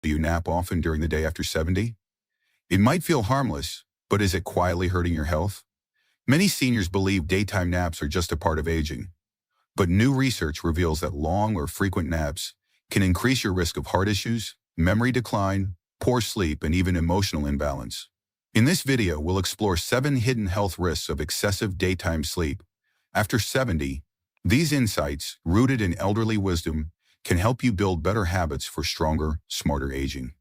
Do you nap often during the day after 70? It might feel harmless, but is it quietly hurting your health? Many seniors believe daytime naps are just a part of aging. But new research reveals that long or frequent naps can increase your risk of heart issues, memory decline, poor sleep, and even emotional imbalance. In this video, we'll explore 7 hidden health risks of excessive daytime sleep. After 70, these insights, rooted in elderly wisdom, can help you build better habits for stronger, smarter aging.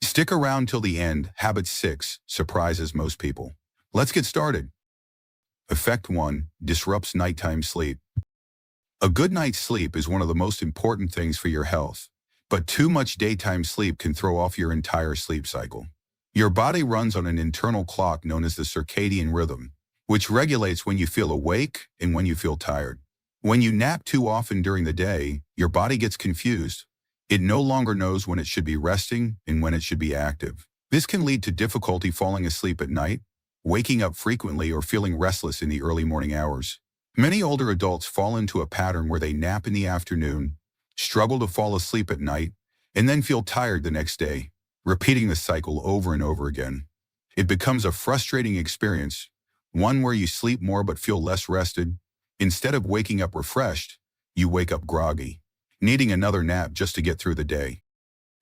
Stick around till the end. Habit 6 surprises most people. Let's get started. Effect 1. Disrupts nighttime sleep. A good night's sleep is one of the most important things for your health, but too much daytime sleep can throw off your entire sleep cycle. Your body runs on an internal clock known as the circadian rhythm, which regulates when you feel awake and when you feel tired. When you nap too often during the day, your body gets confused. It no longer knows when it should be resting and when it should be active. This can lead to difficulty falling asleep at night, waking up frequently, or feeling restless in the early morning hours. Many older adults fall into a pattern where they nap in the afternoon, struggle to fall asleep at night, and then feel tired the next day, repeating the cycle over and over again. It becomes a frustrating experience, one where you sleep more but feel less rested. Instead of waking up refreshed, you wake up groggy, needing another nap just to get through the day.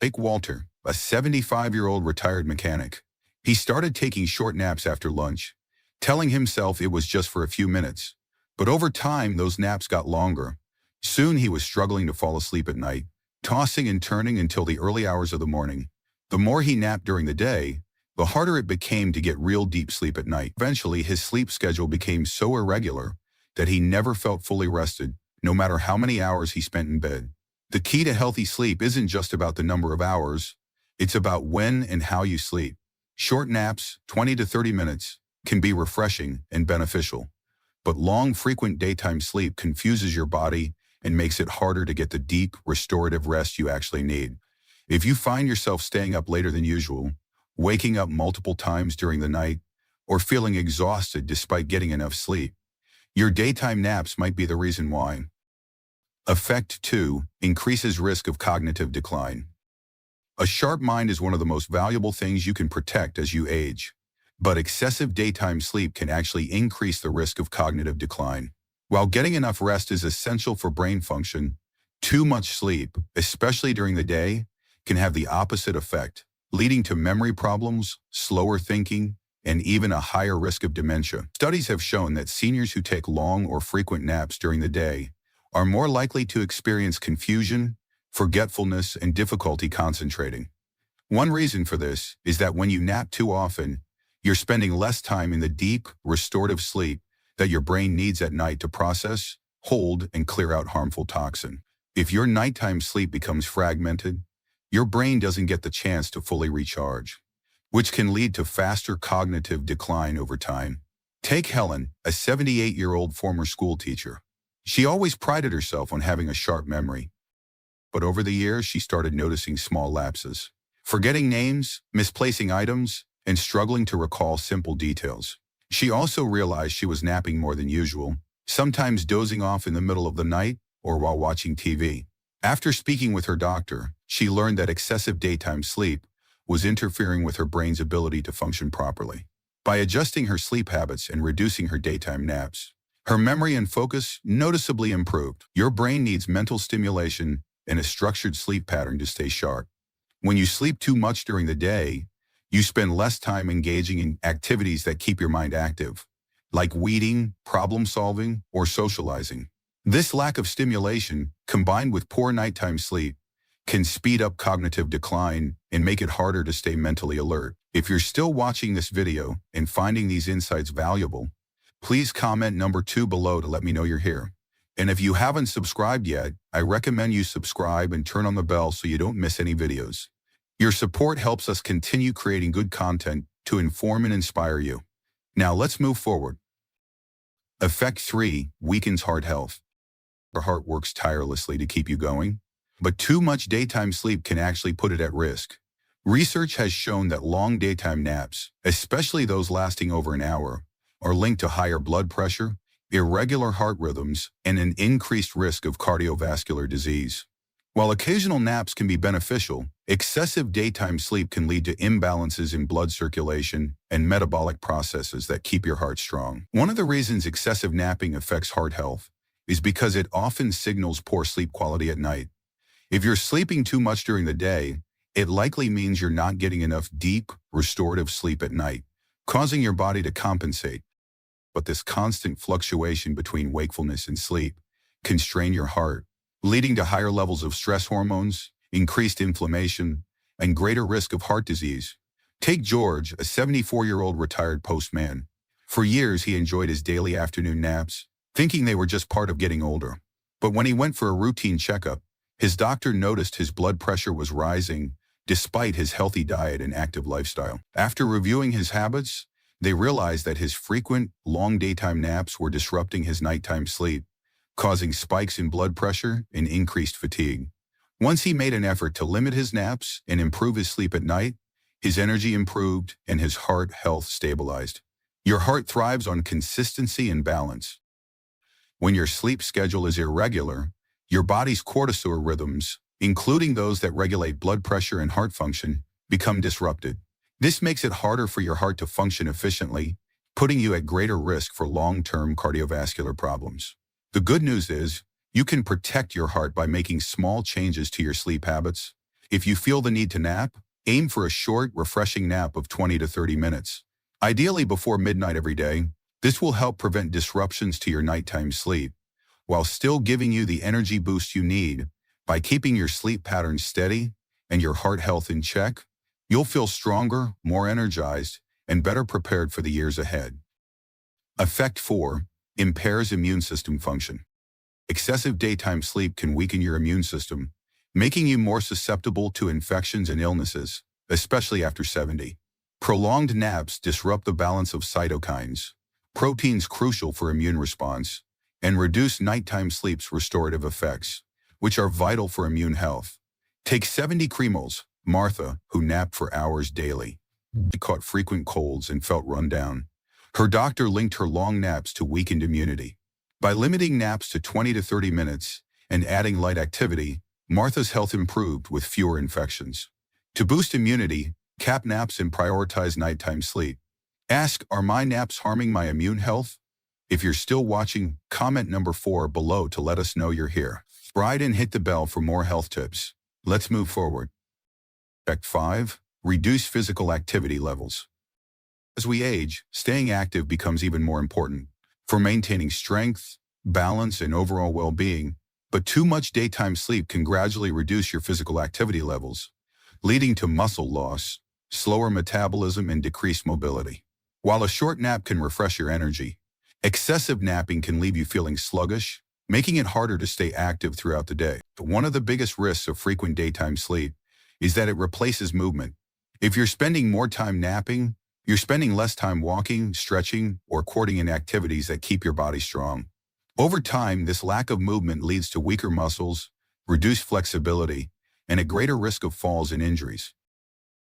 Take Walter, a 75-year-old retired mechanic. He started taking short naps after lunch, telling himself it was just for a few minutes. But over time, those naps got longer. Soon he was struggling to fall asleep at night, tossing and turning until the early hours of the morning. The more he napped during the day, the harder it became to get real deep sleep at night. Eventually, his sleep schedule became so irregular that he never felt fully rested, no matter how many hours he spent in bed. The key to healthy sleep isn't just about the number of hours, it's about when and how you sleep. Short naps, 20 to 30 minutes, can be refreshing and beneficial. But long, frequent daytime sleep confuses your body and makes it harder to get the deep, restorative rest you actually need. If you find yourself staying up later than usual, waking up multiple times during the night, or feeling exhausted despite getting enough sleep, your daytime naps might be the reason why. Effect 2. Increases risk of cognitive decline. A sharp mind is one of the most valuable things you can protect as you age. But excessive daytime sleep can actually increase the risk of cognitive decline. While getting enough rest is essential for brain function, too much sleep, especially during the day, can have the opposite effect, leading to memory problems, slower thinking, and even a higher risk of dementia. Studies have shown that seniors who take long or frequent naps during the day are more likely to experience confusion, forgetfulness, and difficulty concentrating. One reason for this is that when you nap too often, you're spending less time in the deep, restorative sleep that your brain needs at night to process, hold, and clear out harmful toxin. If your nighttime sleep becomes fragmented, your brain doesn't get the chance to fully recharge, which can lead to faster cognitive decline over time. Take Helen, a 78-year-old former school teacher. She always prided herself on having a sharp memory. But over the years, she started noticing small lapses, forgetting names, misplacing items, and struggling to recall simple details. She also realized she was napping more than usual, sometimes dozing off in the middle of the night or while watching TV. After speaking with her doctor, she learned that excessive daytime sleep was interfering with her brain's ability to function properly. By adjusting her sleep habits and reducing her daytime naps, her memory and focus noticeably improved. Your brain needs mental stimulation and a structured sleep pattern to stay sharp. When you sleep too much during the day, you spend less time engaging in activities that keep your mind active, like reading, problem solving, or socializing. This lack of stimulation, combined with poor nighttime sleep, can speed up cognitive decline and make it harder to stay mentally alert. If you're still watching this video and finding these insights valuable, please comment number 2 below to let me know you're here. And if you haven't subscribed yet, I recommend you subscribe and turn on the bell so you don't miss any videos. Your support helps us continue creating good content to inform and inspire you. Now let's move forward. Effect 3. Weakens heart health. Your heart works tirelessly to keep you going, but too much daytime sleep can actually put it at risk. Research has shown that long daytime naps, especially those lasting over an hour, are linked to higher blood pressure, irregular heart rhythms, and an increased risk of cardiovascular disease. While occasional naps can be beneficial, excessive daytime sleep can lead to imbalances in blood circulation and metabolic processes that keep your heart strong. One of the reasons excessive napping affects heart health is because it often signals poor sleep quality at night. If you're sleeping too much during the day, it likely means you're not getting enough deep, restorative sleep at night, causing your body to compensate. But this constant fluctuation between wakefulness and sleep can strain your heart, leading to higher levels of stress hormones, increased inflammation, and greater risk of heart disease. Take George, a 74-year-old retired postman. For years, he enjoyed his daily afternoon naps, thinking they were just part of getting older. But when he went for a routine checkup, his doctor noticed his blood pressure was rising despite his healthy diet and active lifestyle. After reviewing his habits, they realized that his frequent, long daytime naps were disrupting his nighttime sleep, causing spikes in blood pressure and increased fatigue. Once he made an effort to limit his naps and improve his sleep at night, his energy improved and his heart health stabilized. Your heart thrives on consistency and balance. When your sleep schedule is irregular, your body's cortisol rhythms, including those that regulate blood pressure and heart function, become disrupted. This makes it harder for your heart to function efficiently, putting you at greater risk for long-term cardiovascular problems. The good news is, you can protect your heart by making small changes to your sleep habits. If you feel the need to nap, aim for a short, refreshing nap of 20 to 30 minutes. Ideally before midnight every day. This will help prevent disruptions to your nighttime sleep, while still giving you the energy boost you need. By keeping your sleep patterns steady and your heart health in check, you'll feel stronger, more energized, and better prepared for the years ahead. Effect 4. Impairs immune system function. Excessive daytime sleep can weaken your immune system, making you more susceptible to infections and illnesses, especially after 70. Prolonged naps disrupt the balance of cytokines, proteins crucial for immune response, and reduce nighttime sleep's restorative effects, which are vital for immune health. Take 70 Kremls, Martha, who napped for hours daily. She caught frequent colds and felt run down. Her doctor linked her long naps to weakened immunity. By limiting naps to 20 to 30 minutes and adding light activity, Martha's health improved with fewer infections. To boost immunity, cap naps and prioritize nighttime sleep. Ask, are my naps harming my immune health? If you're still watching, comment number 4 below to let us know you're here. Subscribe and hit the bell for more health tips. Let's move forward. Effect 5. Reduce physical activity levels. As we age, staying active becomes even more important for maintaining strength, balance, and overall well-being, but too much daytime sleep can gradually reduce your physical activity levels, leading to muscle loss, slower metabolism, and decreased mobility. While a short nap can refresh your energy, excessive napping can leave you feeling sluggish, making it harder to stay active throughout the day. One of the biggest risks of frequent daytime sleep is that it replaces movement. If you're spending more time napping, you're spending less time walking, stretching, or coordinating activities that keep your body strong. Over time, this lack of movement leads to weaker muscles, reduced flexibility, and a greater risk of falls and injuries.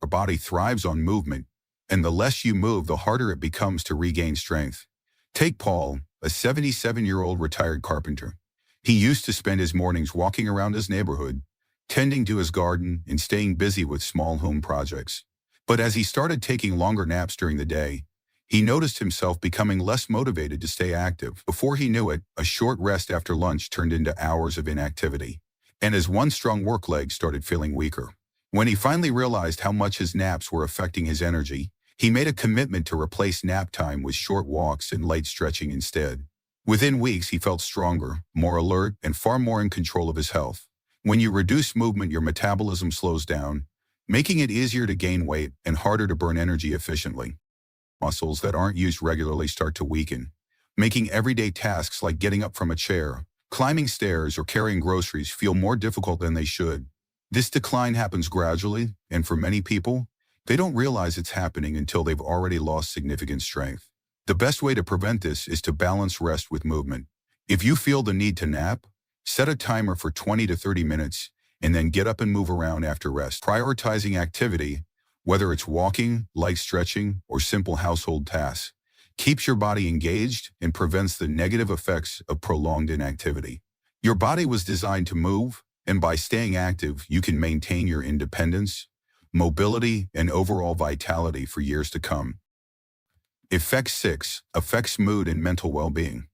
Our body thrives on movement, and the less you move, the harder it becomes to regain strength. Take Paul, a 77-year-old retired carpenter. He used to spend his mornings walking around his neighborhood, tending to his garden and staying busy with small home projects. But as he started taking longer naps during the day, he noticed himself becoming less motivated to stay active. Before he knew it, a short rest after lunch turned into hours of inactivity, and his one strong work leg started feeling weaker. When he finally realized how much his naps were affecting his energy, he made a commitment to replace nap time with short walks and light stretching instead. Within weeks, he felt stronger, more alert, and far more in control of his health. When you reduce movement, your metabolism slows down, making it easier to gain weight and harder to burn energy efficiently. Muscles that aren't used regularly start to weaken, making everyday tasks like getting up from a chair, climbing stairs, or carrying groceries feel more difficult than they should. This decline happens gradually, and for many people, they don't realize it's happening until they've already lost significant strength. The best way to prevent this is to balance rest with movement. If you feel the need to nap, set a timer for 20 to 30 minutes and then get up and move around after rest. Prioritizing activity, whether it's walking, light stretching, or simple household tasks, keeps your body engaged and prevents the negative effects of prolonged inactivity. Your body was designed to move, And by staying active, you can maintain your independence, mobility, and overall vitality for years to come. Effect 6 affects mood and mental well-being.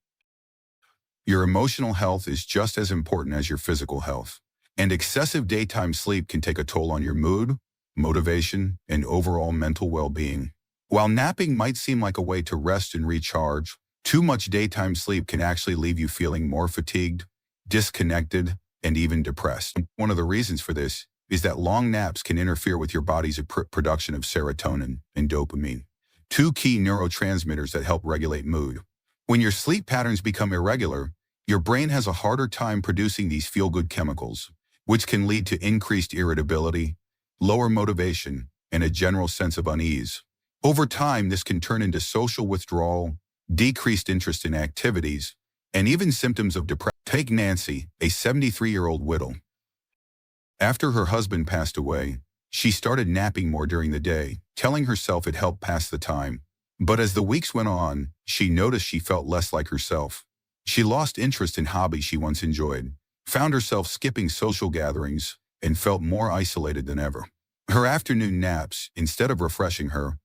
Your emotional health is just as important as your physical health, and excessive daytime sleep can take a toll on your mood, motivation, and overall mental well-being. While napping might seem like a way to rest and recharge, too much daytime sleep can actually leave you feeling more fatigued, disconnected, and even depressed. One of the reasons for this is that long naps can interfere with your body's production of serotonin and dopamine, two key neurotransmitters that help regulate mood. When your sleep patterns become irregular, your brain has a harder time producing these feel-good chemicals, which can lead to increased irritability, lower motivation, and a general sense of unease. Over time, this can turn into social withdrawal, decreased interest in activities, and even symptoms of depression. Take Nancy, a 73-year-old widow. After her husband passed away, she started napping more during the day, telling herself it helped pass the time. But as the weeks went on, she noticed she felt less like herself. She lost interest in hobbies she once enjoyed, found herself skipping social gatherings, and felt more isolated than ever. Her afternoon naps, instead of refreshing her,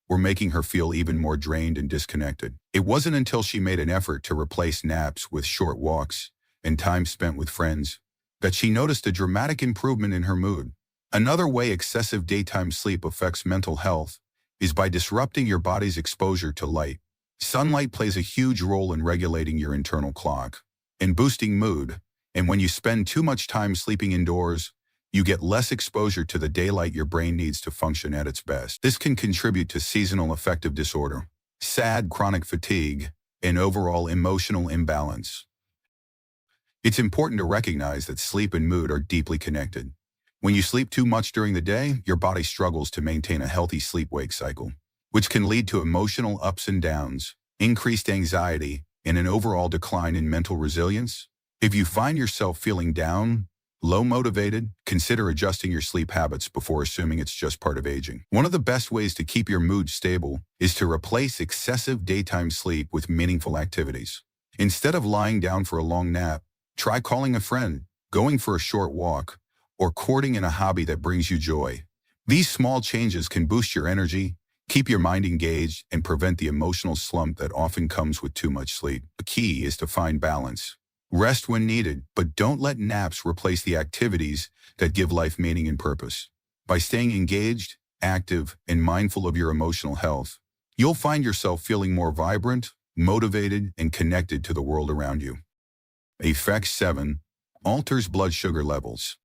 were making her feel even more drained and disconnected. It wasn't until she made an effort to replace naps with short walks and time spent with friends that she noticed a dramatic improvement in her mood. Another way excessive daytime sleep affects mental health is by disrupting your body's exposure to light. Sunlight plays a huge role in regulating your internal clock and boosting mood, and when you spend too much time sleeping indoors, you get less exposure to the daylight your brain needs to function at its best. This can contribute to seasonal affective disorder, SAD, chronic fatigue, and overall emotional imbalance. It's important to recognize that sleep and mood are deeply connected. When you sleep too much during the day, your body struggles to maintain a healthy sleep-wake cycle, which can lead to emotional ups and downs, increased anxiety, and an overall decline in mental resilience. If you find yourself feeling down, low motivated, consider adjusting your sleep habits before assuming it's just part of aging. One of the best ways to keep your mood stable is to replace excessive daytime sleep with meaningful activities. Instead of lying down for a long nap, try calling a friend, going for a short walk, or courting in a hobby that brings you joy. These small changes can boost your energy, keep your mind engaged, and prevent the emotional slump that often comes with too much sleep. The key is to find balance. Rest when needed, but don't let naps replace the activities that give life meaning and purpose. By staying engaged, active, and mindful of your emotional health, you'll find yourself feeling more vibrant, motivated, and connected to the world around you. Effect 7 alters blood sugar levels.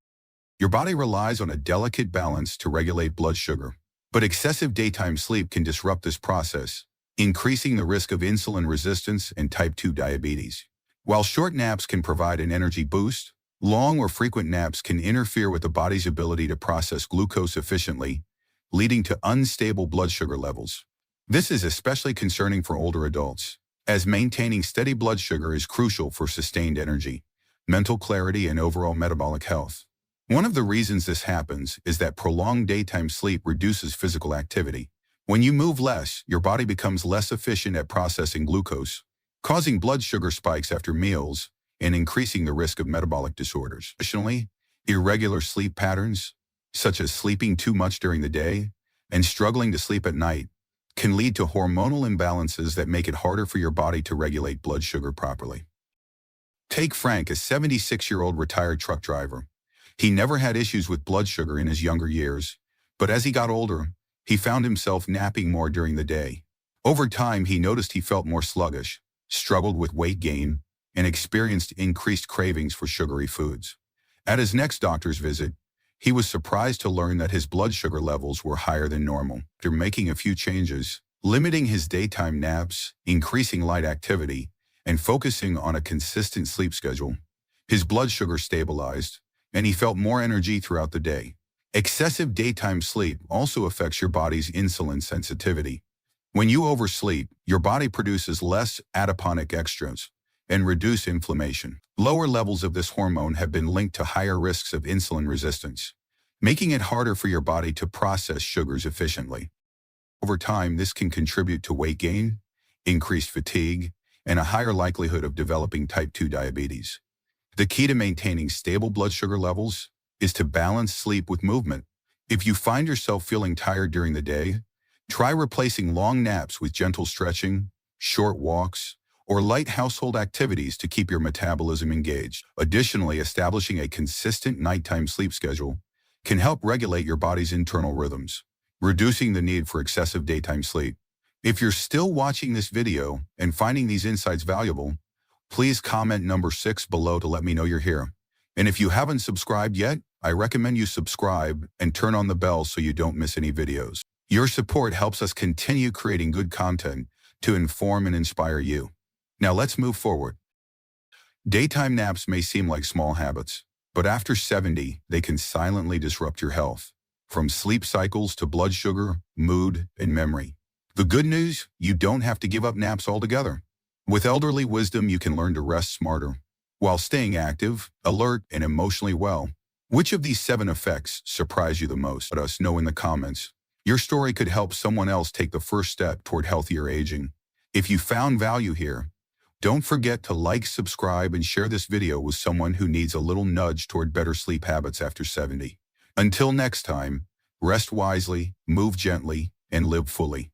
Your body relies on a delicate balance to regulate blood sugar, but excessive daytime sleep can disrupt this process, increasing the risk of insulin resistance and type 2 diabetes. While short naps can provide an energy boost, long or frequent naps can interfere with the body's ability to process glucose efficiently, leading to unstable blood sugar levels. This is especially concerning for older adults, as maintaining steady blood sugar is crucial for sustained energy, mental clarity, and overall metabolic health. One of the reasons this happens is that prolonged daytime sleep reduces physical activity. When you move less, your body becomes less efficient at processing glucose, causing blood sugar spikes after meals and increasing the risk of metabolic disorders. Additionally, irregular sleep patterns, such as sleeping too much during the day and struggling to sleep at night, can lead to hormonal imbalances that make it harder for your body to regulate blood sugar properly. Take Frank, a 76-year-old retired truck driver. He never had issues with blood sugar in his younger years, but as he got older, he found himself napping more during the day. Over time, he noticed he felt more sluggish, struggled with weight gain, and experienced increased cravings for sugary foods. At his next doctor's visit, he was surprised to learn that his blood sugar levels were higher than normal. After making a few changes, limiting his daytime naps, increasing light activity, and focusing on a consistent sleep schedule, his blood sugar stabilized, and he felt more energy throughout the day. Excessive daytime sleep also affects your body's insulin sensitivity. When you oversleep, your body produces less adiponic extras and reduce inflammation. Lower levels of this hormone have been linked to higher risks of insulin resistance, making it harder for your body to process sugars efficiently. Over time, this can contribute to weight gain, increased fatigue, and a higher likelihood of developing type 2 diabetes. The key to maintaining stable blood sugar levels is to balance sleep with movement. If you find yourself feeling tired during the day, try replacing long naps with gentle stretching, short walks, or light household activities to keep your metabolism engaged. Additionally, establishing a consistent nighttime sleep schedule can help regulate your body's internal rhythms, reducing the need for excessive daytime sleep. If you're still watching this video and finding these insights valuable, please comment number 6 below to let me know you're here. And if you haven't subscribed yet, I recommend you subscribe and turn on the bell so you don't miss any videos. Your support helps us continue creating good content to inform and inspire you. Now let's move forward. Daytime naps may seem like small habits, but after 70, they can silently disrupt your health, from sleep cycles to blood sugar, mood, and memory. The good news, you don't have to give up naps altogether. With Elderly Wisdom, you can learn to rest smarter, while staying active, alert, and emotionally well. Which of these 7 effects surprise you the most? Let us know in the comments. Your story could help someone else take the first step toward healthier aging. If you found value here, don't forget to like, subscribe, and share this video with someone who needs a little nudge toward better sleep habits after 70. Until next time, rest wisely, move gently, and live fully.